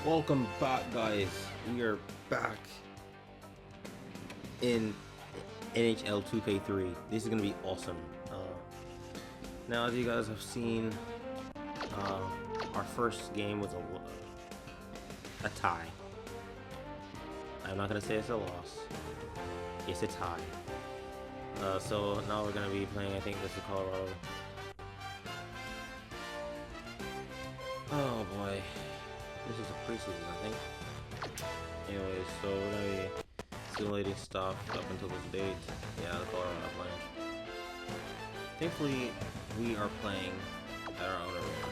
Welcome back, guys. We are back in NHL 2K3. This is gonna be awesome. Now, as you guys have seen, our first game was a tie. I'm not gonna say it's a loss. It's a tie. So now we're gonna be playing. I think this is Colorado. Oh boy. This is a preseason, I think. Anyways, so we're gonna be simulating stuff up until this date. Yeah, the Colorado are playing. Thankfully, we are playing at our own arena.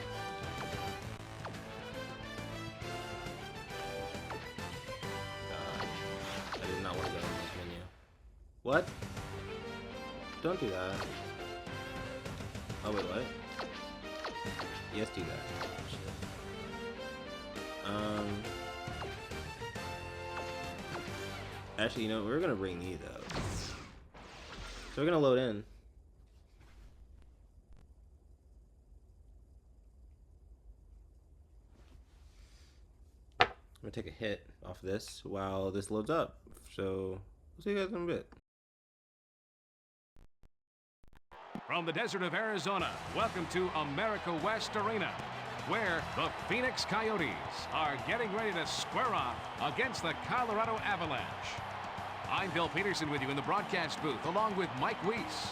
I did not want to go in this menu. What? Don't do that. Oh wait, what? Yes, do that. Actually, you know, we're gonna bring these up. So we're gonna load in. I'm gonna take a hit off this while this loads up. So we'll see you guys in a bit. From the desert of Arizona, welcome to America West Arena, where the Phoenix Coyotes are getting ready to square off against the Colorado Avalanche. I'm Bill Peterson with you in the broadcast booth, along with Mike Weiss.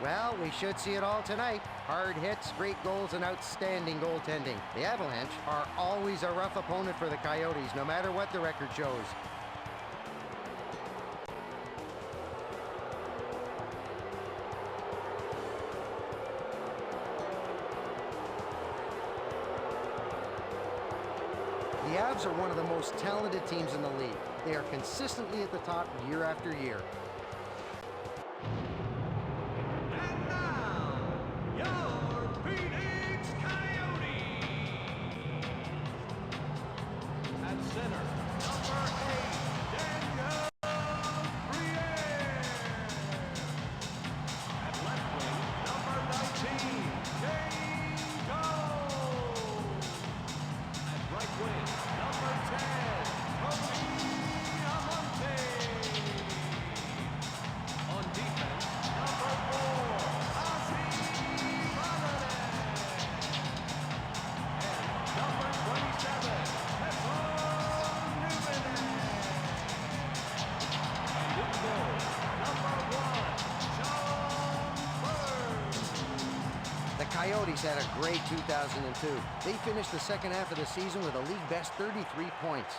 Well, we should see it all tonight. Hard hits, great goals, and outstanding goaltending. The Avalanche are always a rough opponent for the Coyotes, no matter what the record shows. The Avs are one of the most talented teams in the league. They are consistently at the top year after year. And now, your Phoenix Coyotes. At center, number 8, Daniel Briere. At left wing, number 19, James Cole. At right wing, number 10, Cody Amonte. On defense, number 4, Ozzy Vananen. And number 27, Petro Newman. And in goal, number 1, Sean Burns. The Coyotes had a great 2002. They finished the second half of the season with a league-best 33 points.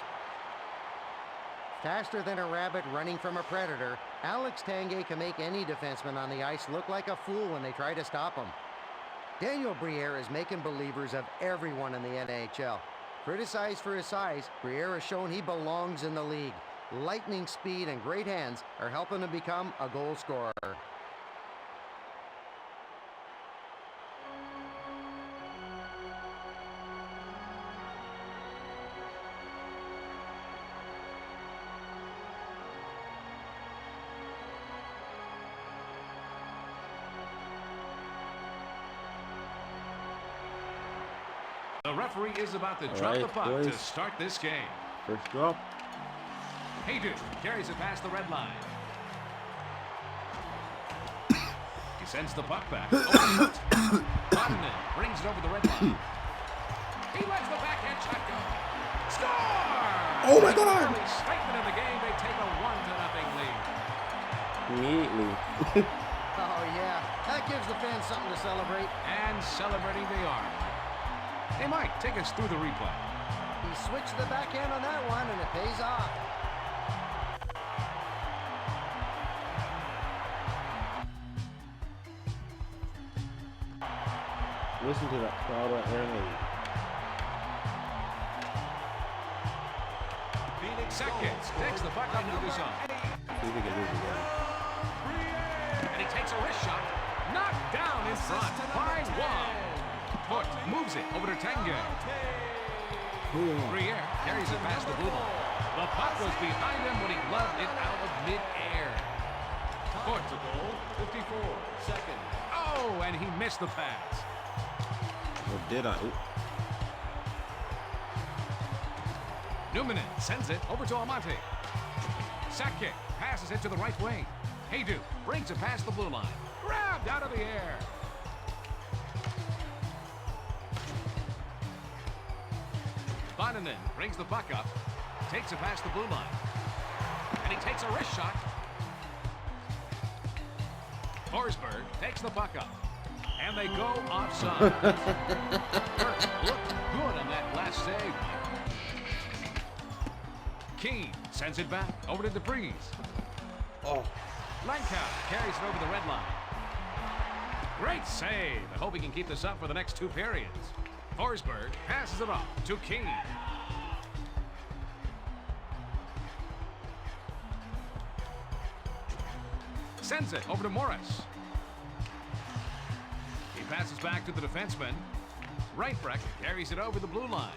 Faster than a rabbit running from a predator, Alex Tanguay can make any defenseman on the ice look like a fool when they try to stop him. Daniel Briere is making believers of everyone in the NHL. Criticized for his size, Briere has shown he belongs in the league. Lightning speed and great hands are helping him become a goal scorer. The referee is about to drop the puck to start this game. First drop. Hayden carries it past the red line. He sends the puck back. Vananen brings it over the red line. He lets the backhand shot go. Score! Oh my God! Early statement in the game. They take a 1-0 lead. Immediately. Oh yeah, that gives the fans something to celebrate. And celebrating they are. Hey, Mike, take us through the replay. He switched the backhand on that one, and it pays off. Listen to that crowd right there. Phoenix Seconds. Takes the puck up to the zone. See if we can do it again. And he takes a wrist shot. Knocked down in front by one. Foot moves it over to Tanguay. Briere carries it past the blue line. The puck was behind him when he gloved it out of mid-air. Foot to goal, 54 seconds. Oh, and he missed the pass. Or did I? Ooh. Newman sends it over to Almonte. Sack kick, passes it to the right wing. Haydu brings it past the blue line. Grabbed out of the air. Bonanen brings the puck up. Takes it past the blue line. And he takes a wrist shot. Forsberg takes the puck up. And they go offside. Burke looked good on that last save. Keane sends it back over to DeVries. Oh. Lankow carries it over the red line. Great save. I hope he can keep this up for the next 2 periods. Forsberg passes it off to Keane. Sends it over to Morris. He passes back to the defenseman. Reinbrecht carries it over the blue line.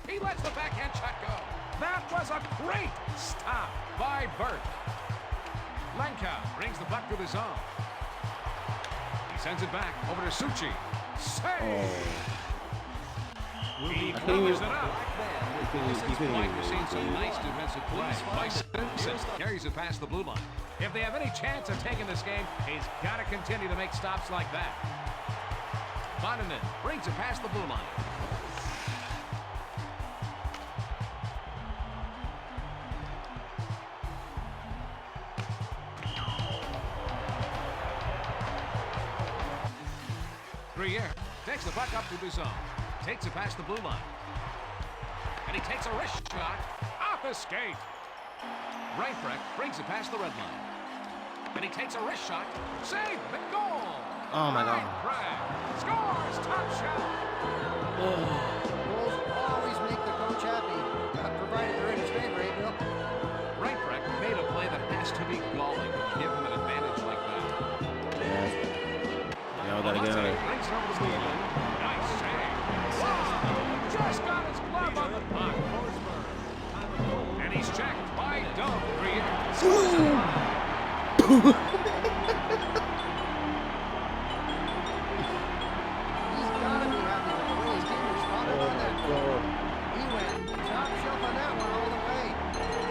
He lets the backhand shot go. That was a great stop by Burke. Lankow brings the puck to the zone. He sends it back over to Suchi. Save! He covers it up. This is why you're seeing some nice defensive play by Simpson. Carries it past the blue line. If they have any chance of taking this game, he's got to continue to make stops like that. Bonanen brings it past the blue line. Briere takes the puck up to the zone. Takes it past the blue line. And he takes a wrist shot off the skate. Reinbrecht brings it past the red line. And he takes a wrist shot. Save and goal. Oh my God. Reinbrecht scores top shot. Goals always make the coach happy, provided they're in his favor, eh, Bill? Reinbrecht made a play that has to be galling. Give him an advantage like that. Now gotta get Almonte it. brings it over the blue line. Nice save. Wow. Just got his glove on the puck. And he's checked by Doug Briere. He's got to be happy with the way his team responded on that goal. He went top shelf on that one all the way.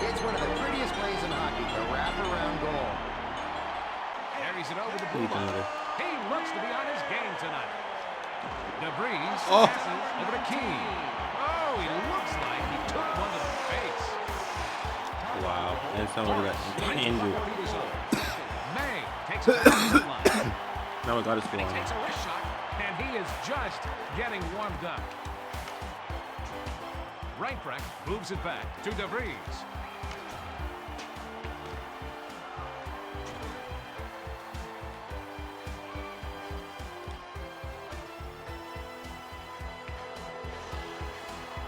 It's one of the prettiest plays in hockey, the wraparound goal. Carries it over the blue line. He looks to be on his game tonight. DeVries passes over to Keane. Oh, he looks like he took one to the face. Wow. And somebody got injured. May takes it past the blue line. Now we got to And score he on takes him. a wrist shot, and he is just getting warmed up. Reinbrecht moves it back to DeVries.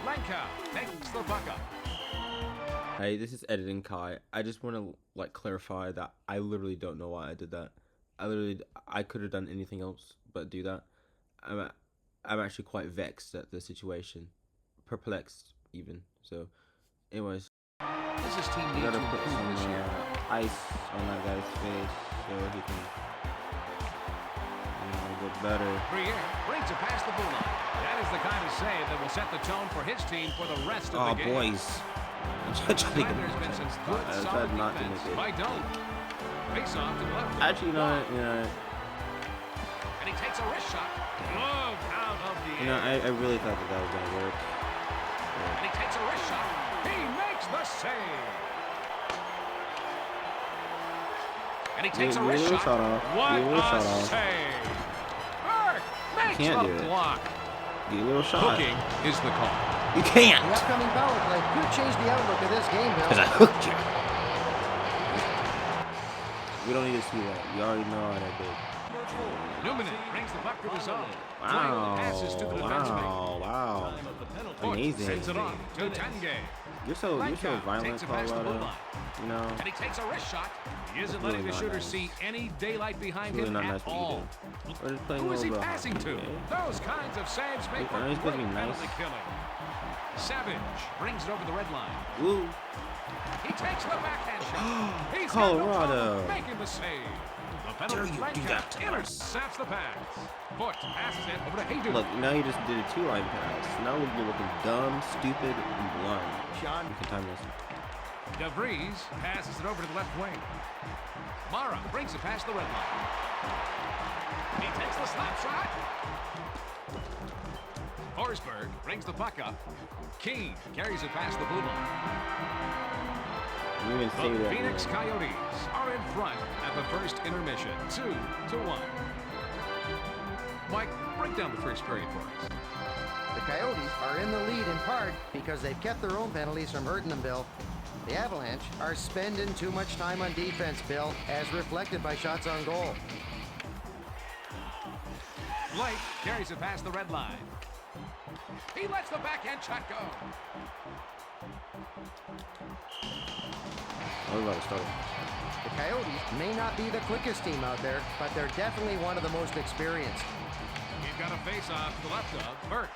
Lankow takes the puck up. Hey, this is Editing Kai. I just want to clarify that I literally don't know why I did that. I could have done anything else but do that. I'm actually quite vexed at the situation, perplexed even. So, anyways, Does this team we need to gotta put improve some this year? ice on that guy's face so he can, get better. Briere brings it past the blue line. That is the kind of save that will set the tone for his team for the rest of Oh, the game. boys. I'm trying to get There's been some good, I solid tried not to defense make it. by Doan. Face off to the left. Actually, And he takes a wrist shot. Glove out of the air. I really thought that was gonna work. And he takes a wrist shot. He makes the save. And he takes a You wrist little shot. shot off. What You little shot a off. save. Burke makes can't do the it. block. Get a little shot. Hooking is the call. You can't. The upcoming power play could change the outlook of this game, Bill. Because I hooked you. We don't need to see that. You already know how that did. Newman brings the puck to the zone. Wow. Passes to the defenseman. Wow. Hook Amazing. sends it on to Tanguay. You're so Lankow violent, takes it past the blue Colorado. line. And he takes a wrist shot. He isn't It's letting really the not shooter nice. see any daylight behind It's really him not at nice what you all. do. We're just playing Who a is he little bit of passing to? hockey, okay? Those kinds of saves make for He's supposed to great be nice. penalty killing. Savage brings it over the red line. Woo. He takes the backhand shot. He's Colorado. got no problem making the save. The Penalty you flank do cut. that to us? Intercepts the pass. Foot passes it over to Haydu. Look, now you just did a 2-line pass. Now we'll be looking dumb, stupid, and blind. Sean. We can time this. DeVries passes it over to the left wing. Mara brings it past the red line. He takes the slap shot. Forsberg brings the puck up. Keane carries it past the blue line. You didn't say The that. Phoenix Coyotes are in front at the first intermission, 2-1. Mike, break down the first period for us. The Coyotes are in the lead in part because they've kept their own penalties from hurting them, Bill. The Avalanche are spending too much time on defense, Bill, as reflected by shots on goal. Blake carries it past the red line. He lets the backhand shot go. I was about to start. The Coyotes may not be the quickest team out there, but they're definitely one of the most experienced. He's got a face-off to the left of Burke.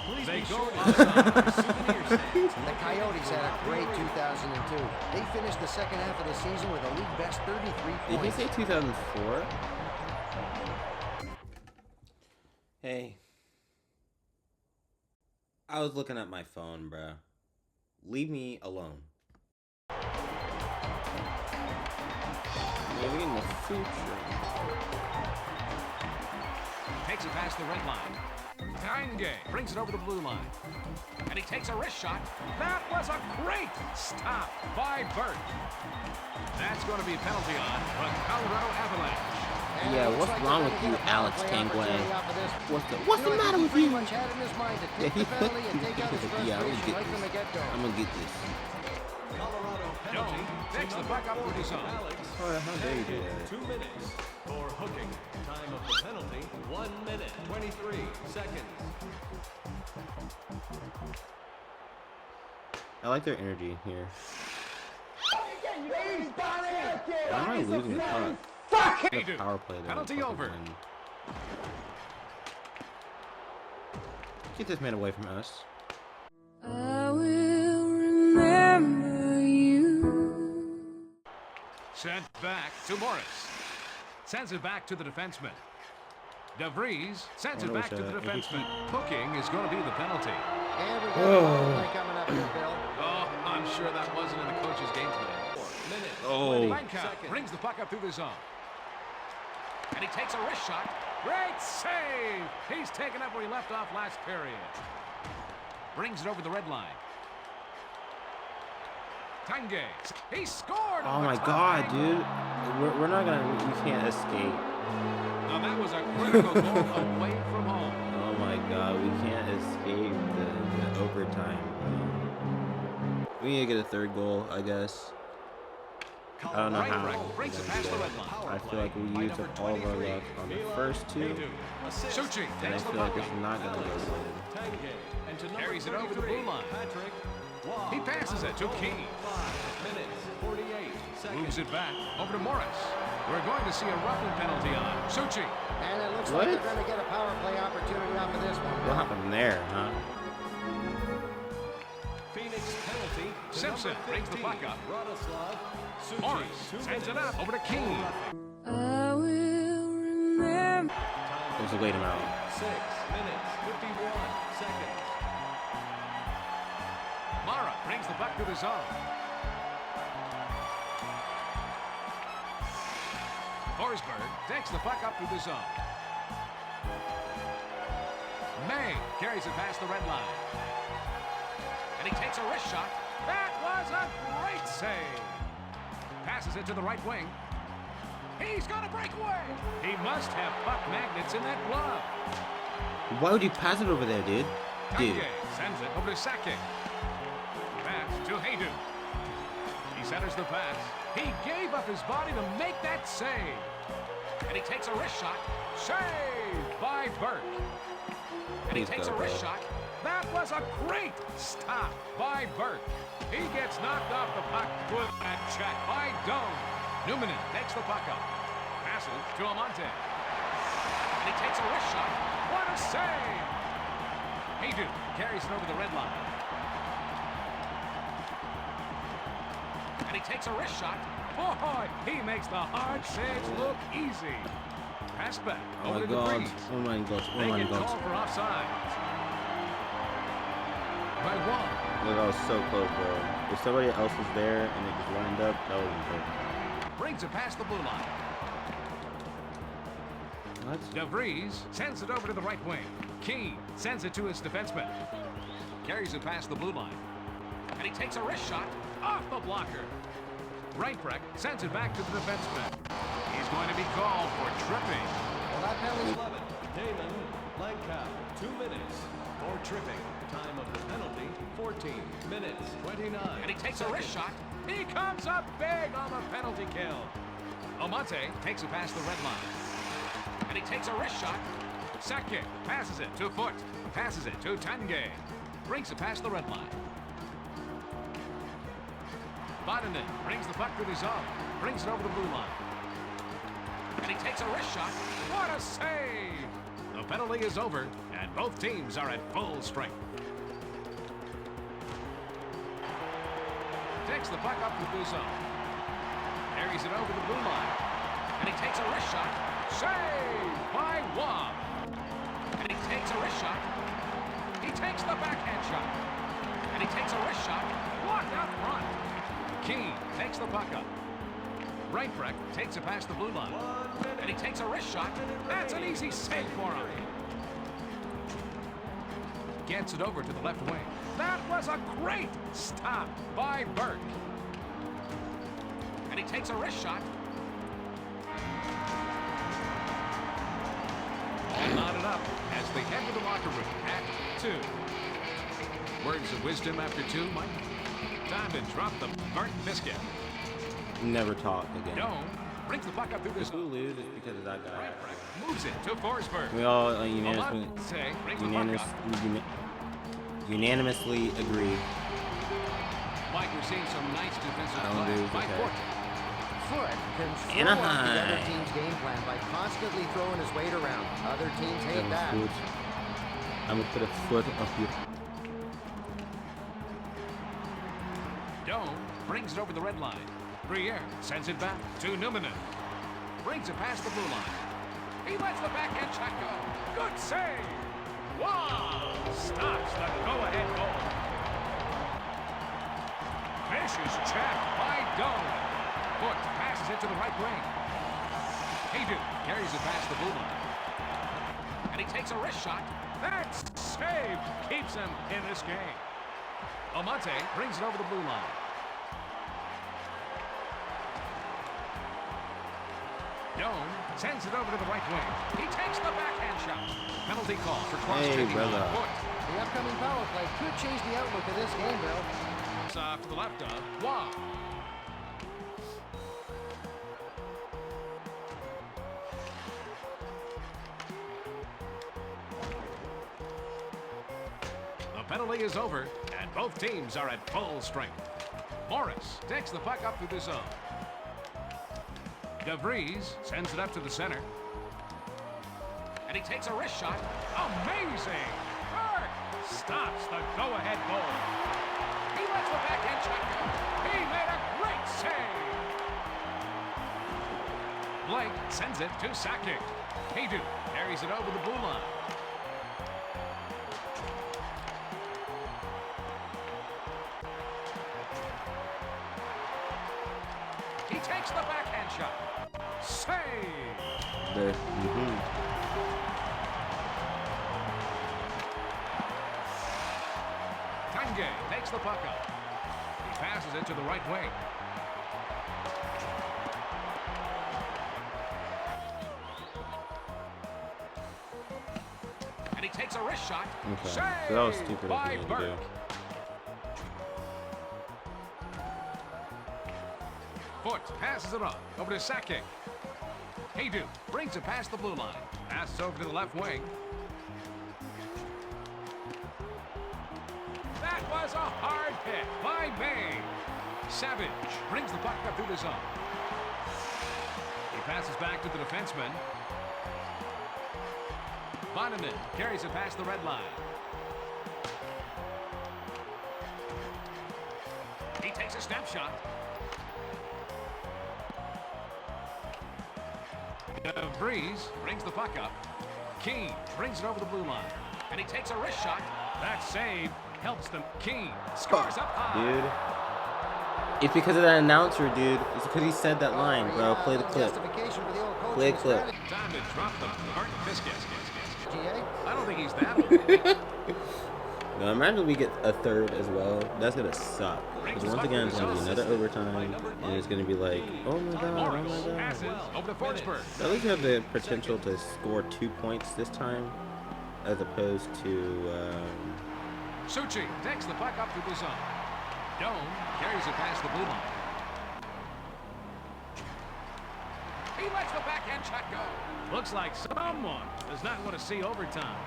Please They be go sure on to sign for souvenir stands. The Coyotes had a great 2002. They finished the second half of the season with a league best 33 Did he points. say 2004? Hey. I was looking at my phone, bruh. Leave me alone. Living in the future. Takes it past the red line. Tange brings it over the blue line. And he takes a wrist shot. That was a great stop by Burke. That's going to be a penalty on the Colorado Avalanche. And Yeah, it looks what's like wrong they're with gonna you, get a power Alex play Tanguay? opportunity off of this. What's the matter with Pretty you? much had in his mind to Yeah, take he the penalty and take out his yeah, I'm gonna frustration get right from the this. get-go. I'm gonna get this. Colorado penalty. Jones takes the puck up with his own. Alex. How dare you do that? 2 minutes for hooking. Time of the penalty, 1 minute, 23 seconds. I like their energy here. Why am I losing the puck? The Haydu. power play there. Penalty over. Get this man away from us. I will remember you. Sent back to Morris. Sends it back to the defenseman. DeVries sends it back to the defenseman. Hooking is going to be the penalty. And we got a power play coming up here, Bill. Oh, I'm sure that wasn't in the coach's game plan. 4 minutes, Oh. 20 Blanca seconds. brings the puck up through the zone. And he takes a wrist shot. Great save! He's taken up where he left off last period. Brings it over the red line. Tange. He scored! Oh on the my top god, angle. dude. We're not gonna. We can't escape. Now that was a critical goal away from home. Oh my god, we can't escape the overtime. We need to get a third goal, I guess. I don't know Right how. wing brings it past the red line. I feel like we used up all of our luck on the first two, Suchi and I takes the feel like puck it's up. not gonna go good. Tange. And to number Carries it over the 33, blue line. Patrick. Waugh. He passes it to Keane. 5 minutes, 48 seconds. Moves it back over to Morris. We're going to see a roughing penalty on Suchi. And it looks What? like they're going to get a power play opportunity off of this one. What happened there, huh? Phoenix penalty. to Simpson number brings the 15, puck up. Radoslav Suchi. Morris 2 sends it minutes. up over to Keane. I will remember. There's a wait him out. 6 minutes, 51 seconds. Mara brings the puck to the zone. Forsberg takes the puck up to the zone. May carries it past the red line. And he takes a wrist shot. That was a great save. Passes it to the right wing. He's got a breakaway. He must have puck magnets in that glove. Why would you pass it over there, dude? Dude. Tange sends it over to Sakic. Pass to Haydu. He centers the pass. He gave up his body to make that save. And he takes a wrist shot. Saved by Burke. And he Please takes go, a wrist bro. shot. That was a great stop by Burke. He gets knocked off the puck with that check by Doan. Newman takes the puck up. Passes to Amante. And he takes a wrist shot. What a save! Haydu carries it over the red line. And he And he takes a wrist shot. Boy, he makes the hard saves look easy. Pass back Oh over my to god. DeVries. Oh my gosh. Oh They my get gosh. called for offside. By one. Look, I was so close, bro. If somebody else was there and it just lined up, that would have been Brings it past the blue line. What? DeVries sends it over to the right wing. Keane sends it to his defenseman. Carries it past the blue line. And he takes a wrist shot off the blocker. Reinbrecht sends it back to the defenseman. He's going to be called for tripping. Well, that penalty 11. Damon Langkow, 2 minutes for tripping. Time of the penalty, 14 minutes, 29. And he takes a wrist shot. He comes up big on the penalty kill. Omonte takes it past the red line. And he takes a wrist shot. Sakic passes it to Foot. Passes it to Tanguay. Brings it past the red line. Vatanen brings the puck to the zone. Brings it over the blue line. And he takes a wrist shot. What a save! The penalty is over, and both teams are at full strength. Takes the puck up to the zone. Carries it over the blue line. And he takes a wrist shot. Saved by Wong. And he takes a wrist shot. He takes the backhand shot. And he takes a wrist shot. Blocked out front. Keane takes the puck up. Reinbrecht takes it past the blue line. And he takes a wrist shot. That's an easy save for him. Gets it over to the left wing. That was a great stop by Burke. And he takes a wrist shot. All knotted up as they head to the locker room at 2. Words of wisdom after 2, Mike. Time to drop the burnt biscuit. Never talk again. Dome brings the puck up through this. If we lose, it's because of that guy. Reinbrecht moves it to Forsberg. We all unanimously, Omonte brings the puck up. unanimously agree. Mike, we're seeing some nice defensive I don't play do by okay. Foot. Foot can throw Anaheim. off the other team's game plan by constantly throwing his weight around. Other teams hate that. I'm gonna put a foot up here. Dome brings it over the red line. Briere sends it back to Numminen. Brings it past the blue line. He lets the backhand shot go. Good save. Wow! Stops the go-ahead goal. Vicious check by Dome. Foot passes it to the right wing. Haydu carries it past the blue line. And he takes a wrist shot. That save keeps him in this game. Omonte brings it over the blue line. Dome sends it over to the right wing. He takes the backhand shot. Penalty call for cross-checking brother. on Foot. The upcoming power play could change the outlook of this game, Bill. It's off to the left of Wong. The penalty is over, and both teams are at full strength. Morris takes the puck up through the zone. DeVries sends it up to the center. And he takes a wrist shot. Amazing! Burke stops the go-ahead goal. He lets the backhand shot go. He made a great save. Blake sends it to Sakic. Haydu carries it over the blue line. He takes the backhand shot. Save! Tanguay takes the puck up. He passes it to the right wing. And he takes a wrist shot. Okay. Save So that was stupid of by me to do. Burke. Foot passes it up over to Sakic. Haydu brings it past the blue line. Passes over to the left wing. That was a hard hit by May. Savage brings the puck up through the zone. He passes back to the defenseman. Vatanen carries it past the red line. He takes a snapshot. DeVries brings the puck up. Keane brings it over the blue line. And he takes a wrist shot. That save helps them. Keane scores up high. Dude. It's because of that announcer, dude. It's because he said that line, bro. Play the clip. Play the clip. Time to drop the burnt biscuit. GA? I don't think he's that old. Now imagine we get a third as well. That's gonna suck. Because once again, it's gonna be another overtime, and it's gonna be like, oh my god, oh Morris my god. passes over to Forsberg. At least you have the potential to score 2 points this time, as opposed to. Suchi takes the puck up through the zone. Dome carries it past the blue line. He lets the backhand shot go. Looks like someone does not want to see overtime.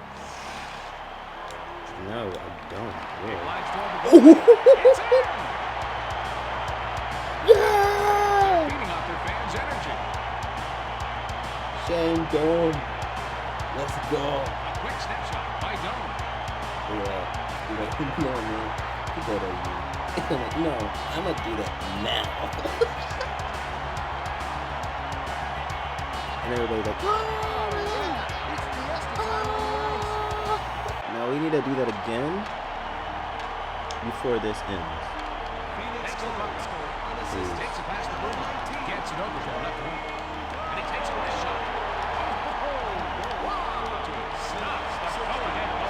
No, I don't. Weird. Flies toward the goal. It's in! Yeah! Feeding off their fans' energy. Shane Dome. Let's go. A quick snapshot by Dome. Yeah. No, man. You go to you. No, I'm gonna do that now. And everybody's like, now we need to do that again before this ends. Phoenix Coyotes takes it past the blue line. Gets it over to the left wing. And he takes a wrist shot. Stops the go-ahead goal.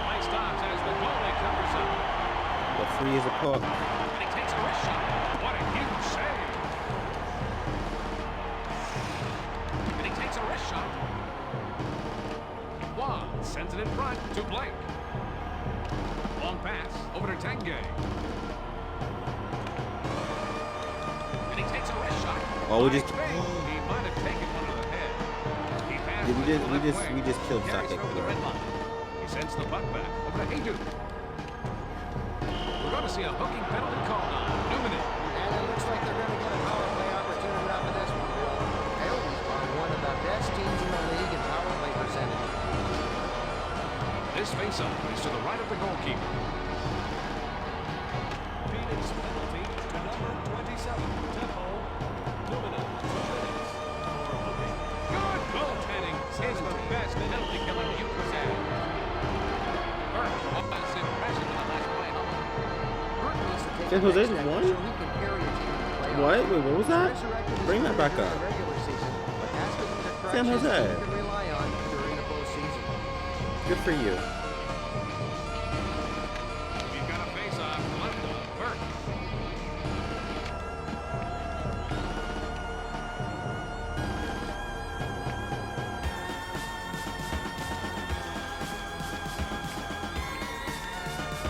Play stops as the goalie covers up. The free is a puck. And he takes a wrist shot. What a huge save. And he takes a wrist shot. Juan sends it in front to Blake. Long pass over to Tanguay. And he takes a wrist shot. Oh, we just. He might have taken one to the head. He passed Yeah, one to the left we wing. just killed Carries Sakic. it over the red line. He sends the puck back over to Haydu. We're going to see a hooking penalty call now. New minute. And it looks like they're going to get a power play opportunity off of this one, Bill. Coyotes are one of the best teams in the league in power play percentage. This faceoff is to the right of the goalkeeper. Phoenix penalty to number 27, Tempo. 2 minutes, 2 minutes for hooking. Good goaltending is the best penalty killing you could have. Burke was impressive in the last play home. Burke needs to take San the Jose's next step won? so he can carry a team to the playoffs. What? Wait, what was that? Resurrected his Bring that back career up. during the regular season, but has to be the San crutches Jose. he can rely on during the postseason. Good for you. He's got a faceoff left of Burke.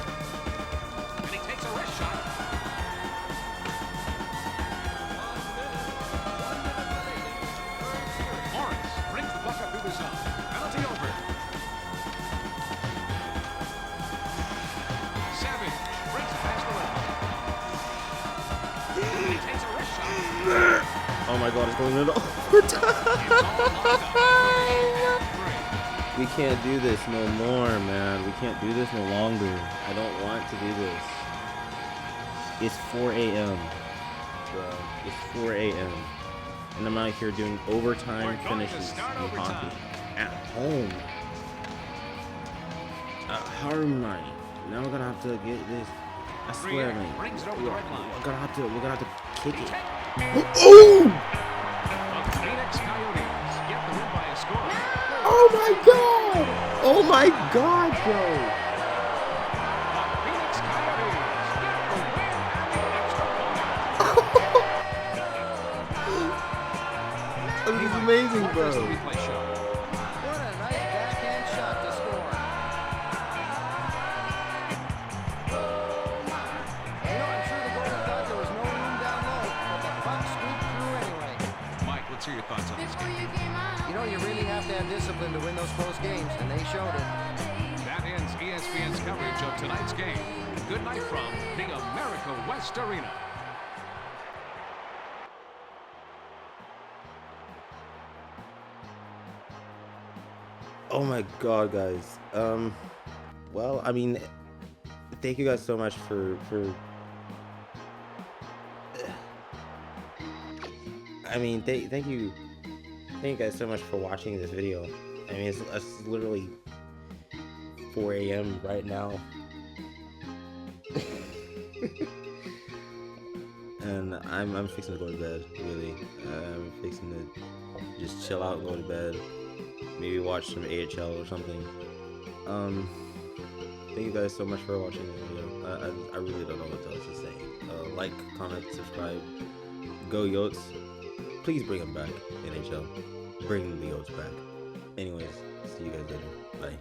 And he takes a wrist shot. 1 minute remaining. Third period. Morris brings the puck up through the zone. Penalty over. Savage brings it past the line. And he takes a wrist shot. Oh my god, it's going into overtime. It's all locked up. We can't do this no more, man. We can't do this no longer. I don't want to do this. It's 4 a.m. Bro, it's 4 a.m. And I'm out here doing overtime We're going to finishes in start hockey. overtime. At home. How am I? Now we're gonna have to get this. I swear, Briere man. brings it over the red line. We're gonna have to kick it. Oh! The Phoenix Coyotes get the win by a score. Oh my god! Oh my god, bro! The Phoenix Coyotes get the win at the extra point. This is amazing, What does the bro. replay show? What a nice backhand shot to score. You know, I'm sure the goalie thought there was no room down low, but the puck squeaked through anyway. Mike, let's hear your thoughts on this Before game. you came out. You know, you really have to have discipline to win those close games, and they showed it. That ends ESPN's coverage of tonight's game. Good night from the America West Arena. Oh my god, guys. Well, I mean, thank you guys so much for I mean, thank you guys so much for watching this video. I mean, it's literally 4 a.m. right now. And I'm fixing to go to bed, really. I'm fixing to just chill out, go to bed, maybe watch some AHL or something. Thank you guys so much for watching this video. I really don't know what else to say. Like, comment, subscribe. Go Yotes. Please bring them back, NHL. Bring the Yotes back. Anyways, see you guys later. Bye.